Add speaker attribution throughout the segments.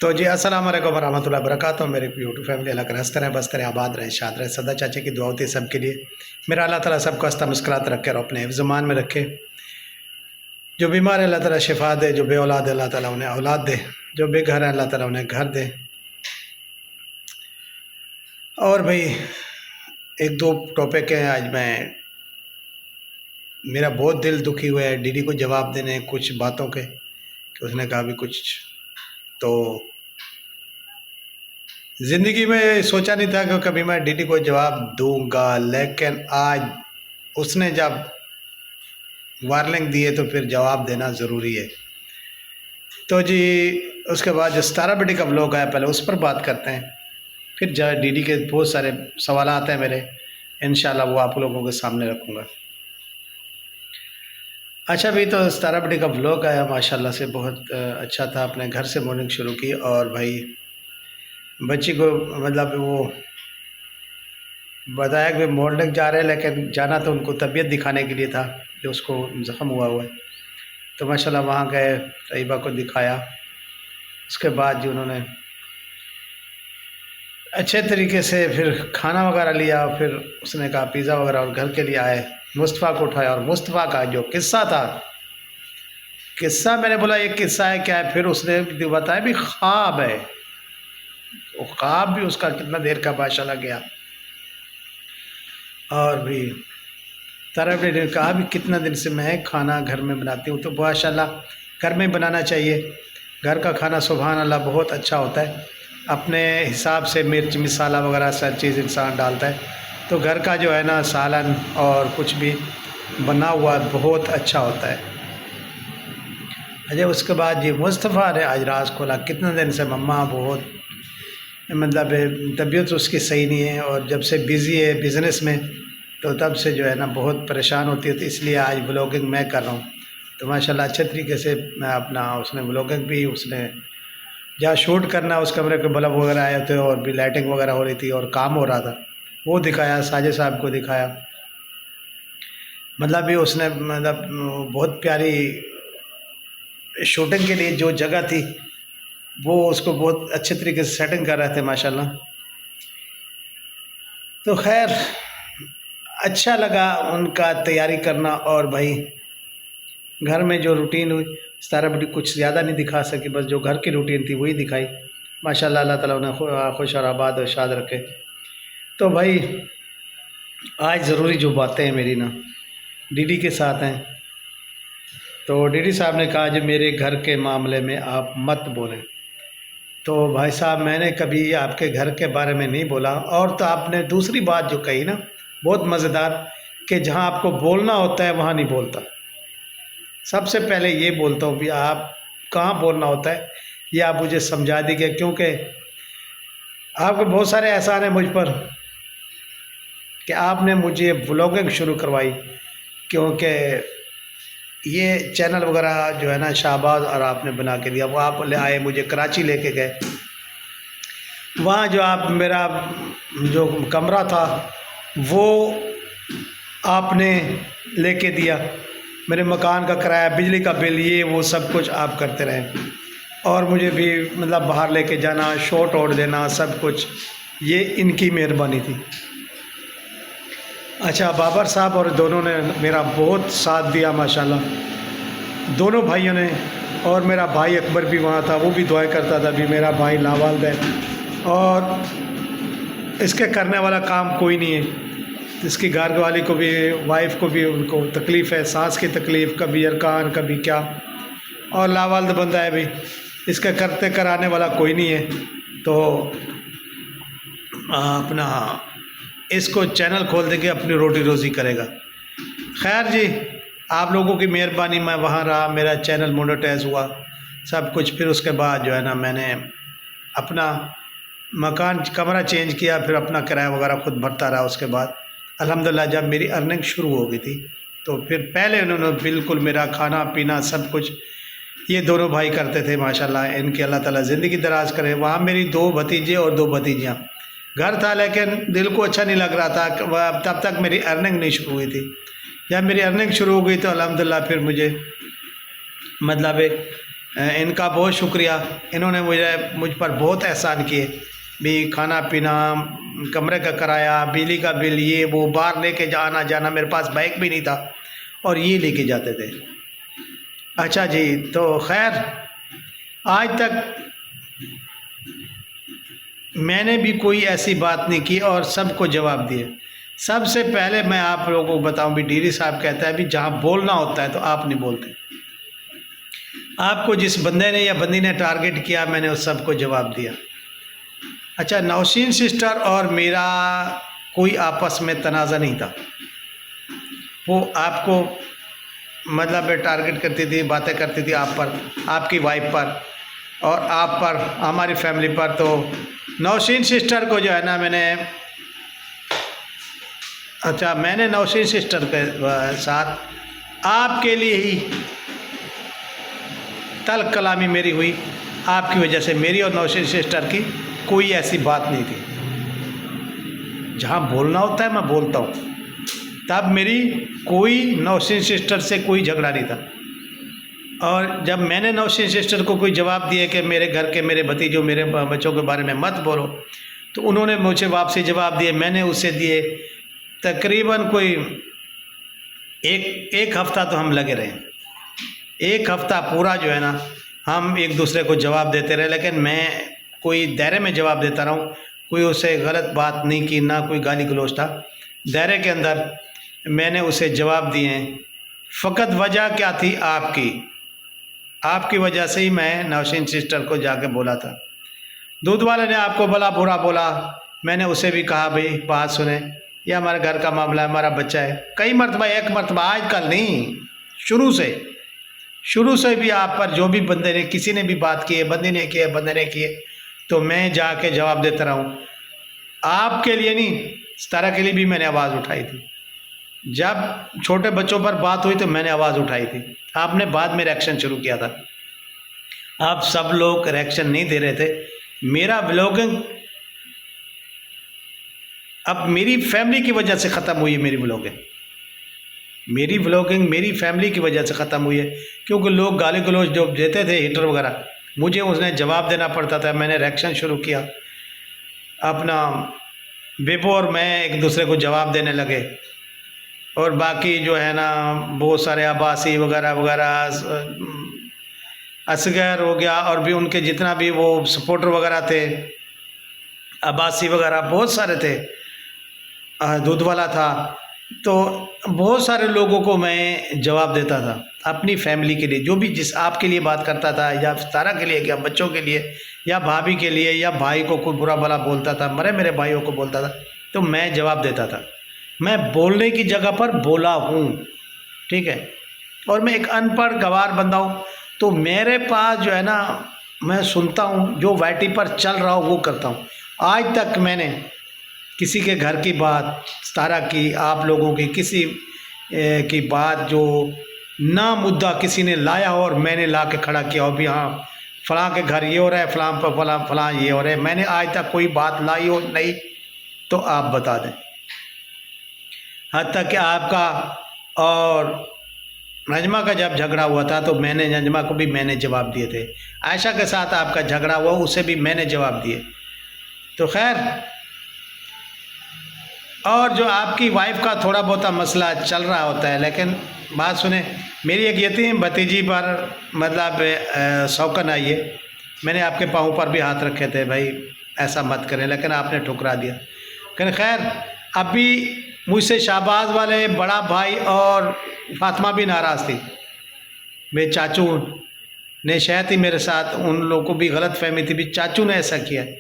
Speaker 1: تو جی السلام علیکم ورحمۃ اللہ وبرکاتہ میرے یوٹیوب فیملی اللہ کا رہے بس کرے آباد رہے شاد رہے سدا چاچے کی دعا ہوتی ہے سب کے لیے۔ میرا اللہ تعالیٰ سب کو ہنستا مسکرات رکھے اور اپنے حفظ امان میں رکھے۔ جو بیمار ہے اللہ تعالیٰ شفا دے، جو بے اولاد ہے اللہ تعالیٰ انہیں اولاد دے، جو بے گھر ہے اللہ تعالیٰ انہیں گھر دے۔ اور بھائی ایک دو ٹاپک ہیں آج میرا بہت دل دکھی ہوا ہے ڈی ڈی کو جواب دینے کچھ باتوں کے، کہ اس نے کہا بھی کچھ تو زندگی میں سوچا نہیں تھا کہ کبھی میں ڈی ڈی کو جواب دوں گا، لیکن آج اس نے جب وارننگ دی ہے تو پھر جواب دینا ضروری ہے۔ تو جی اس کے بعد جو ستارہ بیٹی کا بلاگ آیا پہلے اس پر بات کرتے ہیں، پھر ڈی ڈی کے بہت سارے سوالات ہیں میرے، انشاءاللہ وہ آپ لوگوں کے سامنے رکھوں گا۔ اچھا بھی تو ستارہ بیٹی کا بلاگ آیا ماشاءاللہ سے بہت اچھا تھا، اپنے گھر سے مارننگ شروع کی اور بھائی بچی کو مطلب وہ بتایا کہ مارننگ جا رہے ہیں، لیکن جانا تو ان کو طبیعت دکھانے کے لیے تھا جو اس کو زخم ہوا ہے، تو ماشاءاللہ وہاں گئے، طیبہ کو دکھایا۔ اس کے بعد جو انہوں نے اچھے طریقے سے پھر کھانا وغیرہ لیا، پھر اس نے کہا پیزا وغیرہ، اور گھر کے لیے آئے، مصطفیٰ کو اٹھایا، اور مصطفیٰ کا جو قصہ تھا، قصہ میں نے بولا یہ قصہ ہے کیا ہے، پھر اس نے بتایا بھی خواب ہے، وہ خواب بھی اس کا کتنا دیر کا ماشاءاللہ گیا۔ اور بھی طرف نے کہا بھی کتنا دن سے میں کھانا گھر میں بناتی ہوں، تو ماشاءاللہ گھر میں بنانا چاہیے، گھر کا کھانا سبحان اللہ بہت اچھا ہوتا ہے، اپنے حساب سے مرچ مسالہ وغیرہ سر چیز انسان ڈالتا ہے، تو گھر کا جو ہے نا سالن اور کچھ بھی بنا ہوا بہت اچھا ہوتا ہے۔ اچھا اس کے بعد جی مصطفیٰ نے آج راز کھولا، کتنے دن سے مما بہت مطلب طبیعت اس کی صحیح نہیں ہے، اور جب سے بزی ہے بزنس میں تو تب سے جو ہے نا بہت پریشان ہوتی ہے، تو اس لیے آج بلاگنگ میں کر رہا ہوں۔ تو ماشاءاللہ اچھے طریقے سے میں اپنا اس نے بلاگنگ بھی، اس نے جہاں شوٹ کرنا اس کمرے کے بلب وغیرہ آئے تھے اور بھی لائٹنگ وغیرہ ہو رہی تھی اور کام ہو رہا تھا، وہ دکھایا، ساجد صاحب کو دکھایا، مطلب بھی اس نے مطلب بہت پیاری شوٹنگ کے لیے جو جگہ تھی وہ اس کو بہت اچھے طریقے سے سیٹنگ کر رہے تھے ماشاءاللہ۔ تو خیر اچھا لگا ان کا تیاری کرنا، اور بھائی گھر میں جو روٹین ہوئی ستارہ بیٹی کچھ زیادہ نہیں دکھا سکی، بس جو گھر کی روٹین تھی وہی دکھائی ماشاءاللہ، اللہ تعالیٰ انہیں خوش اور آباد اور شاد رکھے۔ تو بھائی آج ضروری جو باتیں ہیں میری نا ڈی ڈی کے ساتھ ہیں، تو ڈی ڈی صاحب نے کہا جو میرے گھر کے معاملے میں آپ مت بولیں، تو بھائی صاحب میں نے کبھی آپ کے گھر کے بارے میں نہیں بولا، اور تو آپ نے دوسری بات جو کہی نا بہت مزیدار، کہ جہاں آپ کو بولنا ہوتا ہے وہاں نہیں بولتا۔ سب سے پہلے یہ بولتا ہوں بھی آپ کہاں بولنا ہوتا ہے یہ آپ مجھے سمجھا دیجیے، کیونکہ آپ کے بہت سارے احسان ہیں مجھ پر کہ آپ نے مجھے بلاگنگ شروع کروائی، کیونکہ یہ چینل وغیرہ جو ہے نا شہباز اور آپ نے بنا کے دیا، وہ آپ لے آئے، مجھے کراچی لے کے گئے، وہاں جو آپ میرا جو کمرہ تھا وہ آپ نے لے کے دیا، میرے مکان کا کرایہ، بجلی کا بل، یہ وہ سب کچھ آپ کرتے رہے، اور مجھے بھی مطلب باہر لے کے جانا، شوٹ آؤٹ دینا، سب کچھ یہ ان کی مہربانی تھی۔ اچھا بابر صاحب اور دونوں نے میرا بہت ساتھ دیا ماشاءاللہ، دونوں بھائیوں نے، اور میرا بھائی اکبر بھی وہاں تھا، وہ بھی دعائیں کرتا تھا بھی میرا بھائی لاوالد ہے، اور اس کے کرنے والا کام کوئی نہیں ہے، اس کی گھر والی کو بھی، وائف کو بھی، ان کو تکلیف ہے، سانس کی تکلیف، کبھی ارکان کبھی کیا، اور لاوالد بندہ ہے بھی، اس کے کرتے کرانے والا کوئی نہیں ہے، تو اپنا اس کو چینل کھول دیں گے، اپنی روٹی روزی کرے گا۔ خیر جی آپ لوگوں کی مہربانی، میں وہاں رہا، میرا چینل مونیٹائز ہوا سب کچھ، پھر اس کے بعد جو ہے نا میں نے اپنا مکان کمرہ چینج کیا، پھر اپنا کرایہ وغیرہ خود بھرتا رہا۔ اس کے بعد الحمدللہ جب میری ارننگ شروع ہو گئی تھی تو پھر پہلے انہوں نے بالکل میرا کھانا پینا سب کچھ یہ دونوں بھائی کرتے تھے ماشاءاللہ، ان کی اللہ تعالیٰ زندگی دراز کرے۔ وہاں میری 2 بھتیجے اور 2 بھتیجیاں، گھر تھا لیکن دل کو اچھا نہیں لگ رہا تھا، تب تک میری ارننگ نہیں شروع ہوئی تھی۔ جب میری ارننگ شروع ہو گئی تو الحمدللہ پھر مجھے مطلب ان کا بہت شکریہ، انہوں نے مجھ پر بہت احسان کیے، بھی کھانا پینا، کمرے کا کرایہ، بجلی کا بل، یہ وہ، باہر لے کے آنا جانا، میرے پاس بائک بھی نہیں تھا اور یہ لے کے جاتے تھے۔ اچھا جی، تو خیر آج تک میں نے بھی کوئی ایسی بات نہیں کی اور سب کو جواب دیے۔ سب سے پہلے میں آپ لوگوں کو بتاؤں بھی ڈیری صاحب کہتا ہے بھی جہاں بولنا ہوتا ہے تو آپ نہیں بولتے۔ آپ کو جس بندے نے یا بندی نے ٹارگٹ کیا میں نے اس سب کو جواب دیا۔ اچھا، نوشین سسٹر اور میرا کوئی آپس میں تنازع نہیں تھا، وہ آپ کو مطلب ٹارگٹ کرتی تھی، باتیں کرتی تھی آپ پر، آپ کی وائف پر اور آپ پر، ہماری فیملی پر۔ تو نوشین سسٹر کو جو ہے نا میں نے نوشین سسٹر کے ساتھ آپ کے لیے ہی تلخ کلامی میری ہوئی، آپ کی وجہ سے میری اور نوشین سسٹر کی کوئی ایسی بات نہیں تھی۔ جہاں بولنا ہوتا ہے میں بولتا ہوں، تب میری کوئی نوشین سسٹر سے کوئی جھگڑا نہیں تھا۔ اور جب میں نے نوشین سسٹر کو کوئی جواب دیا کہ میرے گھر کے میرے بھتیجوں میرے بچوں کے بارے میں مت بولو، تو انہوں نے مجھے واپسی جواب دیے، میں نے اسے دیے۔ تقریباً کوئی ایک ہفتہ تو ہم لگے رہے، ایک ہفتہ پورا جو ہے نا ہم ایک دوسرے کو جواب دیتے رہے، لیکن میں کوئی دائرے میں جواب دیتا رہا ہوں، کوئی اسے غلط بات نہیں کی، نہ کوئی گالی گلوچ تھا، دائرے کے اندر میں نے اسے جواب دیے ہیں۔ فقط وجہ کیا تھی؟ آپ کی وجہ سے ہی میں نوشین سسٹر کو جا کے بولا تھا۔ دودھ والے نے آپ کو بلا برا بولا، میں نے اسے بھی کہا بھائی بات سنیں، یہ ہمارے گھر کا معاملہ ہے، ہمارا بچہ ہے۔ کئی مرتبہ، ایک مرتبہ، آج کل نہیں، شروع سے بھی آپ پر جو بھی بندے نے، کسی نے بھی بات کی ہے، بندے نے کی ہے، تو میں جا کے جواب دیتا رہا ہوں۔ آپ کے لیے نہیں، ستارہ کے لیے بھی میں نے آواز اٹھائی تھی۔ جب چھوٹے بچوں پر بات ہوئی تو میں نے آواز اٹھائی تھی، آپ نے بعد میں ریئیکشن شروع کیا تھا۔ آپ سب لوگ ریئیکشن نہیں دے رہے تھے۔ میرا بلاگنگ اب میری فیملی کی وجہ سے ختم ہوئی ہے، میری بلاگنگ میری فیملی کی وجہ سے ختم ہوئی ہے، کیونکہ لوگ گالی گلوچ جو دیتے تھے، ہیٹر وغیرہ، مجھے اس نے جواب دینا پڑتا تھا۔ میں نے ریئیکشن شروع کیا، اپنا بیبو اور میں ایک دوسرے کو جواب دینے لگے، اور باقی جو ہے نا بہت سارے عباسی وغیرہ وغیرہ، اصغر ہو گیا، اور بھی ان کے جتنا بھی وہ سپورٹر وغیرہ تھے، عباسی وغیرہ بہت سارے تھے، دودھ والا تھا، تو بہت سارے لوگوں کو میں جواب دیتا تھا اپنی فیملی کے لیے، جو بھی جس آپ کے لیے بات کرتا تھا، یا ستارہ کے لیے، یا بچوں کے لیے، یا بھابھی کے لیے، یا بھائی کو کوئی برا بھلا بولتا تھا، میرے بھائیوں کو بولتا تھا، تو میں جواب دیتا تھا۔ میں بولنے کی جگہ پر بولا ہوں، ٹھیک ہے، اور میں ایک ان پڑھ گوار بندہ ہوں، تو میرے پاس جو ہے نا میں سنتا ہوں، جو وائی ٹی پر چل رہا ہوں وہ کرتا ہوں۔ آج تک میں نے کسی کے گھر کی بات، ستارہ کی، آپ لوگوں کی کسی کی بات جو نہ مدعا کسی نے لایا ہو اور میں نے لا کے کھڑا کیا ہو بھی ہاں فلاں کے گھر یہ ہو رہا ہے، فلاں پر فلاں یہ ہو رہا ہے، میں نے آج تک کوئی بات لائی ہو نہیں تو آپ بتا دیں۔ حتیٰ کہ آپ کا اور نجمہ کا جب جھگڑا ہوا تھا تو میں نے نجمہ کو بھی میں نے جواب دیے تھے، عائشہ کے ساتھ آپ کا جھگڑا ہوا اسے بھی میں نے جواب دیے۔ تو خیر، اور جو آپ کی وائف کا تھوڑا بہت مسئلہ چل رہا ہوتا ہے، لیکن بات سنیں، میری ایک یتیم بھتیجی پر مطلب سوکن آئی ہے، میں نے آپ کے پاؤں پر بھی ہاتھ رکھے تھے، بھائی ایسا مت کریں، لیکن آپ نے ٹھکرا دیا۔ لیکن خیر، ابھی مجھ سے شہباز والے بڑا بھائی اور فاطمہ بھی ناراض تھی، میرے چاچو نے شاید ہی میرے ساتھ، ان لوگوں کو بھی غلط فہمی تھی بھی چاچو نے ایسا کیا ہے،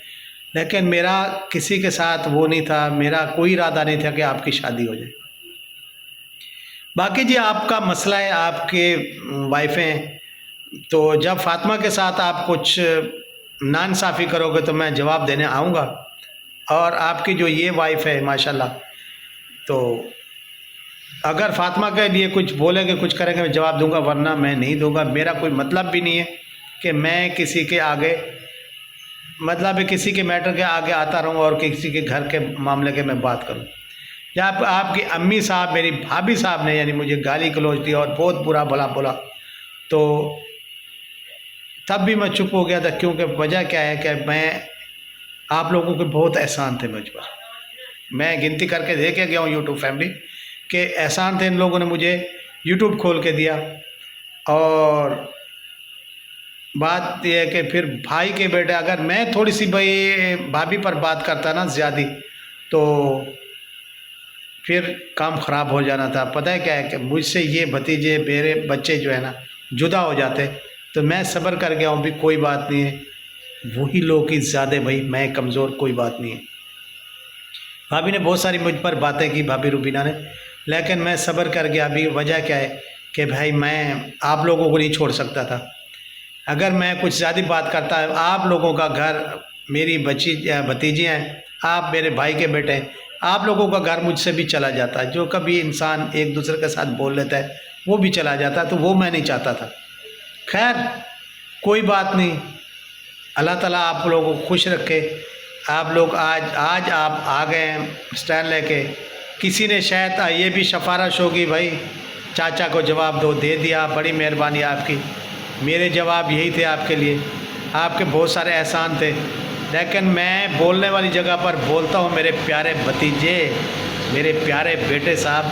Speaker 1: لیکن میرا کسی کے ساتھ وہ نہیں تھا، میرا کوئی ارادہ نہیں تھا کہ آپ کی شادی ہو جائے۔ باقی جی آپ کا مسئلہ ہے، آپ کے وائفیں، تو جب فاطمہ کے ساتھ آپ کچھ ناانصافی کرو گے تو میں جواب دینے آؤں گا، اور آپ کی جو یہ وائف ہے ماشاءاللہ، تو اگر فاطمہ کے لیے کچھ بولیں گے، کچھ کریں گے، میں جواب دوں گا، ورنہ میں نہیں دوں گا۔ میرا کوئی مطلب بھی نہیں ہے کہ میں کسی کے آگے، مطلب کسی کے میٹر کے آگے آتا رہوں اور کسی کے گھر کے معاملے کے میں بات کروں۔ جب آپ کی امی صاحب، میری بھابھی صاحب نے یعنی مجھے گالی گلوچ دی اور بہت برا بھلا بولا، تو تب بھی میں چپ ہو گیا تھا، کیونکہ وجہ کیا ہے کہ میں آپ لوگوں کے بہت احسان تھے مجھ پر، میں گنتی کر کے دے کے گیا ہوں یوٹیوب فیملی کہ احسان تھے ان لوگوں نے مجھے یوٹیوب کھول کے دیا۔ اور بات یہ ہے کہ پھر بھائی کے بیٹے، اگر میں تھوڑی سی بھائی بھابھی پر بات کرتا نا زیادہ، تو پھر کام خراب ہو جانا تھا۔ پتہ ہے کیا ہے کہ مجھ سے یہ بھتیجے میرے بچے جو ہے نا جدا ہو جاتے، تو میں صبر کر گیا ہوں بھی کوئی بات نہیں ہے، وہی لوگ ہی زیادہ بھائی، میں کمزور، کوئی بات نہیں ہے۔ بھابھی نے بہت ساری مجھ پر باتیں کی، بھابھی روبینہ نے، لیکن میں صبر کر گیا۔ ابھی وجہ کیا ہے کہ بھائی میں آپ لوگوں کو نہیں چھوڑ سکتا تھا۔ اگر میں کچھ زیادہ بات کرتا ہے، آپ لوگوں کا گھر، میری بھتیجی ہیں، آپ میرے بھائی کے بیٹے ہیں، آپ لوگوں کا گھر مجھ سے بھی چلا جاتا ہے۔ جو کبھی انسان ایک دوسرے کے ساتھ بول لیتا ہے وہ بھی چلا جاتا ہے، تو وہ میں نہیں چاہتا تھا۔ خیر کوئی بات نہیں، اللہ تعالیٰ آپ لوگوں کو خوش رکھے۔ آپ لوگ آج آپ آ گئے ہیں اسٹینڈ لے کے۔ کسی نے شاید یہ بھی سفارش ہوگی بھائی چاچا کو جواب دو، دے دیا، بڑی مہربانی آپ کی۔ میرے جواب یہی تھے آپ کے لیے، آپ کے بہت سارے احسان تھے، لیکن میں بولنے والی جگہ پر بولتا ہوں میرے پیارے بھتیجے، میرے پیارے بیٹے صاحب،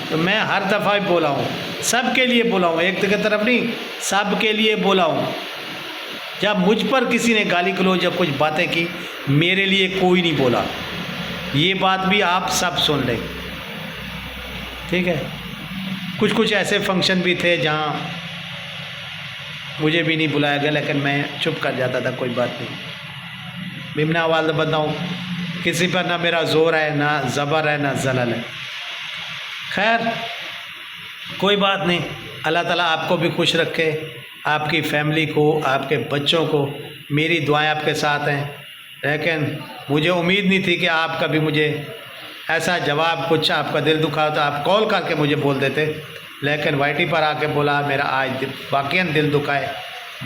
Speaker 1: تو میں ہر دفعہ بولا ہوں، سب کے لیے بولا ہوں، ایک کی طرف نہیں، سب کے لیے بولا ہوں۔ جب مجھ پر کسی نے گالی گلوچ یا کچھ باتیں کی، میرے لیے کوئی نہیں بولا۔ یہ بات بھی آپ سب سن لیں، ٹھیک ہے؟ کچھ ایسے فنکشن بھی تھے جہاں مجھے بھی نہیں بلایا گیا، لیکن میں چپ کر جاتا تھا، کوئی بات نہیں، بمنا والد بندہ ہوں، کسی پر نہ میرا زور ہے، نہ زبر ہے، نہ زلل ہے۔ خیر کوئی بات نہیں، اللہ تعالیٰ آپ کو بھی خوش رکھے، آپ کی فیملی کو، آپ کے بچوں کو۔ میری دعائیں آپ کے ساتھ ہیں، لیکن مجھے امید نہیں تھی کہ آپ کبھی مجھے ایسا جواب، کچھ آپ کا دل دکھا تو آپ کال کر کے مجھے بول دیتے، لیکن وائی ٹی پر آ کے بولا، میرا آج واقعاً دل دکھا ہے۔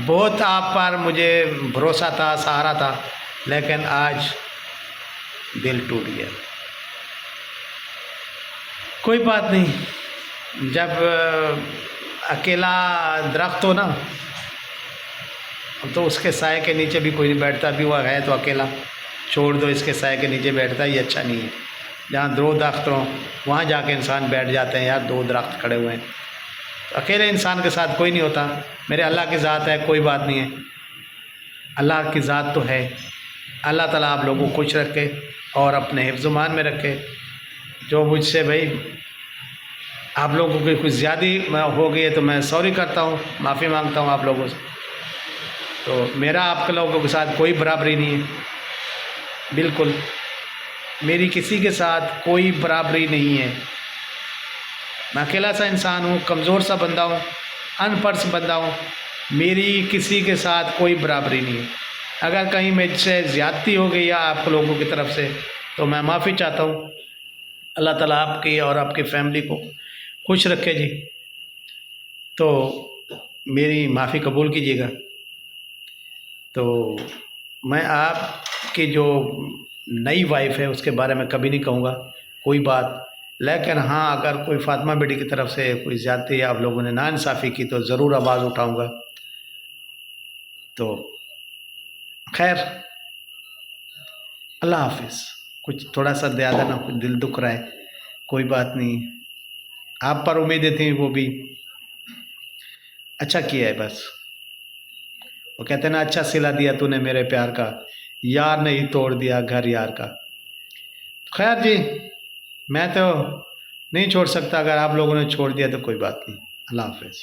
Speaker 1: بہت آپ پر مجھے بھروسہ تھا، سہارا تھا، لیکن آج دل ٹوٹ گیا۔ کوئی بات نہیں، جب اکیلا درخت ہو نا تو اس کے سائے کے نیچے بھی کوئی نہیں بیٹھتا، بھی وہ ہے تو اکیلا، چھوڑ دو اس کے سائے کے نیچے بیٹھتا، یہ اچھا نہیں ہے۔ جہاں دو درخت ہوں وہاں جا کے انسان بیٹھ جاتے ہیں، یار دو درخت کھڑے ہوئے ہیں، اکیلے انسان کے ساتھ کوئی نہیں ہوتا۔ میرے اللہ کی ذات ہے، کوئی بات نہیں ہے، اللہ کی ذات تو ہے۔ اللہ تعالیٰ آپ لوگوں کو خوش رکھے اور اپنے حفظ و امان میں رکھے۔ جو مجھ سے بھائی آپ لوگوں کی کچھ زیادہ ہو گئی ہے تو میں سوری کرتا ہوں، معافی مانگتا ہوں آپ لوگوں سے۔ تو میرا آپ کے لوگوں کے ساتھ کوئی برابری نہیں ہے، بالکل میری کسی کے ساتھ کوئی برابری نہیں ہے۔ میں اکیلا سا انسان ہوں، کمزور سا بندہ ہوں، ان پڑھ بندہ ہوں، میری کسی کے ساتھ کوئی برابری نہیں ہے۔ اگر کہیں مجھ سے زیادتی ہو گئی ہے آپ لوگوں کی طرف سے تو میں معافی چاہتا ہوں۔ اللہ تعالیٰ آپ کی اور آپ کی فیملی کو خوش رکھے جی، تو میری معافی قبول کیجیے گا۔ تو میں آپ کی جو نئی وائف ہے اس کے بارے میں کبھی نہیں کہوں گا کوئی بات، لیکن ہاں اگر کوئی فاطمہ بیٹی کی طرف سے کوئی زیادتی آپ لوگوں نے ناانصافی کی تو ضرور آواز اٹھاؤں گا۔ تو خیر اللہ حافظ۔ کچھ تھوڑا سا زیادہ نہ کچھ دل دکھ رہا ہے، کوئی بات نہیں، آپ پر امیدیں تھیں، وہ بھی اچھا کیا ہے بس۔ وہ کہتے ہیں نا، اچھا صلہ دیا تو نے میرے پیار کا، یار نہیں توڑ دیا گھر یار کا۔ خیر جی، میں تو نہیں چھوڑ سکتا، اگر آپ لوگوں نے چھوڑ دیا تو کوئی بات نہیں۔ اللہ حافظ۔